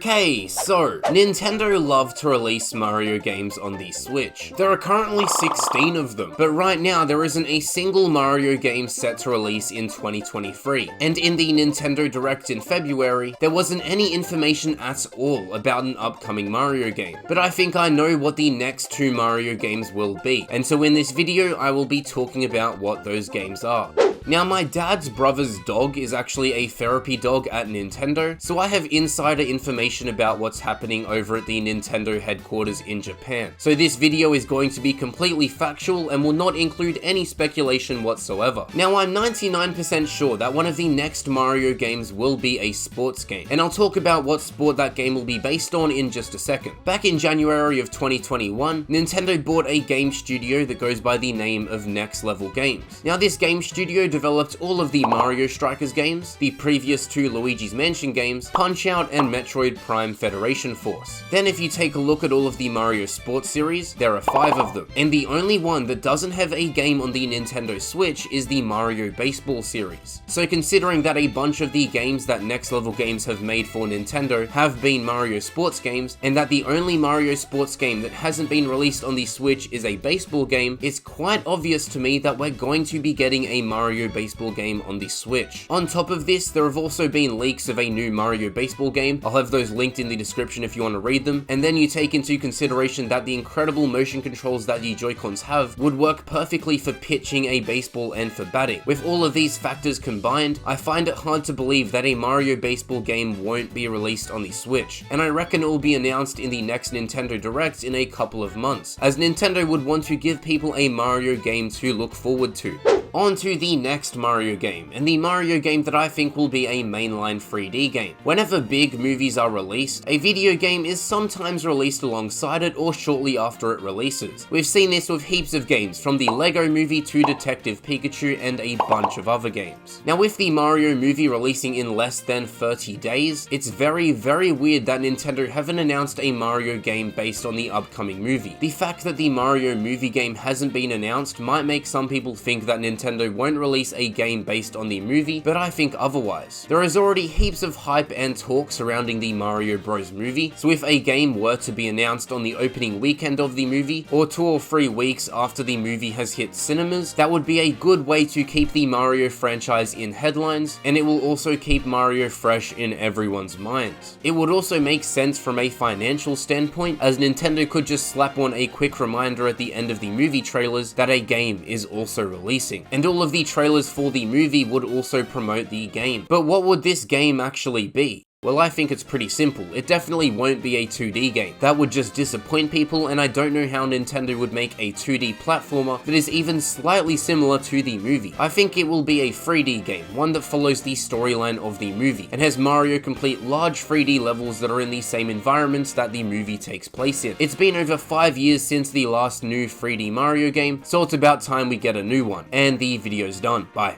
Okay, so Nintendo love to release Mario games on the Switch. There are currently 16 of them, but right now there isn't a single Mario game set to release in 2023. And in the Nintendo Direct in February, there wasn't any information at all about an upcoming Mario game. But I think I know what the next two Mario games will be, and so in this video I will be talking about what those games are. Now, my dad's brother's dog is actually a therapy dog at Nintendo, so I have insider information about what's happening over at the Nintendo headquarters in Japan. So this video is going to be completely factual and will not include any speculation whatsoever. Now, I'm 99% sure that one of the next Mario games will be a sports game, and I'll talk about what sport that game will be based on in just a second. Back in January of 2021, Nintendo bought a game studio that goes by the name of Next Level Games. Now, this game studio developed all of the Mario Strikers games, the previous two Luigi's Mansion games, Punch-Out and Metroid Prime Federation Force. Then if you take a look at all of the Mario Sports series, there are 5 of them, and the only one that doesn't have a game on the Nintendo Switch is the Mario Baseball series. So considering that a bunch of the games that Next Level Games have made for Nintendo have been Mario Sports games, and that the only Mario Sports game that hasn't been released on the Switch is a baseball game, it's quite obvious to me that we're going to be getting a Mario Baseball game on the Switch. On top of this, there have also been leaks of a new Mario Baseball game. I'll have those linked in the description if you want to read them. And then you take into consideration that the incredible motion controls that the Joy-Cons have would work perfectly for pitching a baseball and for batting. With all of these factors combined, I find it hard to believe that a Mario Baseball game won't be released on the Switch. And I reckon it will be announced in the next Nintendo Direct in a couple of months, as Nintendo would want to give people a Mario game to look forward to. On to the next Mario game, and the Mario game that I think will be a mainline 3D game. Whenever big movies are released, a video game is sometimes released alongside it or shortly after it releases. We've seen this with heaps of games, from the Lego Movie to Detective Pikachu and a bunch of other games. Now, with the Mario movie releasing in less than 30 days, it's very weird that Nintendo haven't announced a Mario game based on the upcoming movie. The fact that the Mario movie game hasn't been announced might make some people think that Nintendo won't release a game based on the movie, but I think otherwise. There is already heaps of hype and talk surrounding the Mario Bros movie, so if a game were to be announced on the opening weekend of the movie, or 2 or 3 weeks after the movie has hit cinemas, that would be a good way to keep the Mario franchise in headlines, and it will also keep Mario fresh in everyone's minds. It would also make sense from a financial standpoint, as Nintendo could just slap on a quick reminder at the end of the movie trailers that a game is also releasing. And all of the trailers for the movie would also promote the game. But what would this game actually be? Well, I think it's pretty simple. It definitely won't be a 2D game. That would just disappoint people, and I don't know how Nintendo would make a 2D platformer that is even slightly similar to the movie. I think it will be a 3D game, one that follows the storyline of the movie, and has Mario complete large 3D levels that are in the same environments that the movie takes place in. It's been over 5 years since the last new 3D Mario game, so it's about time we get a new one. And the video's done. Bye.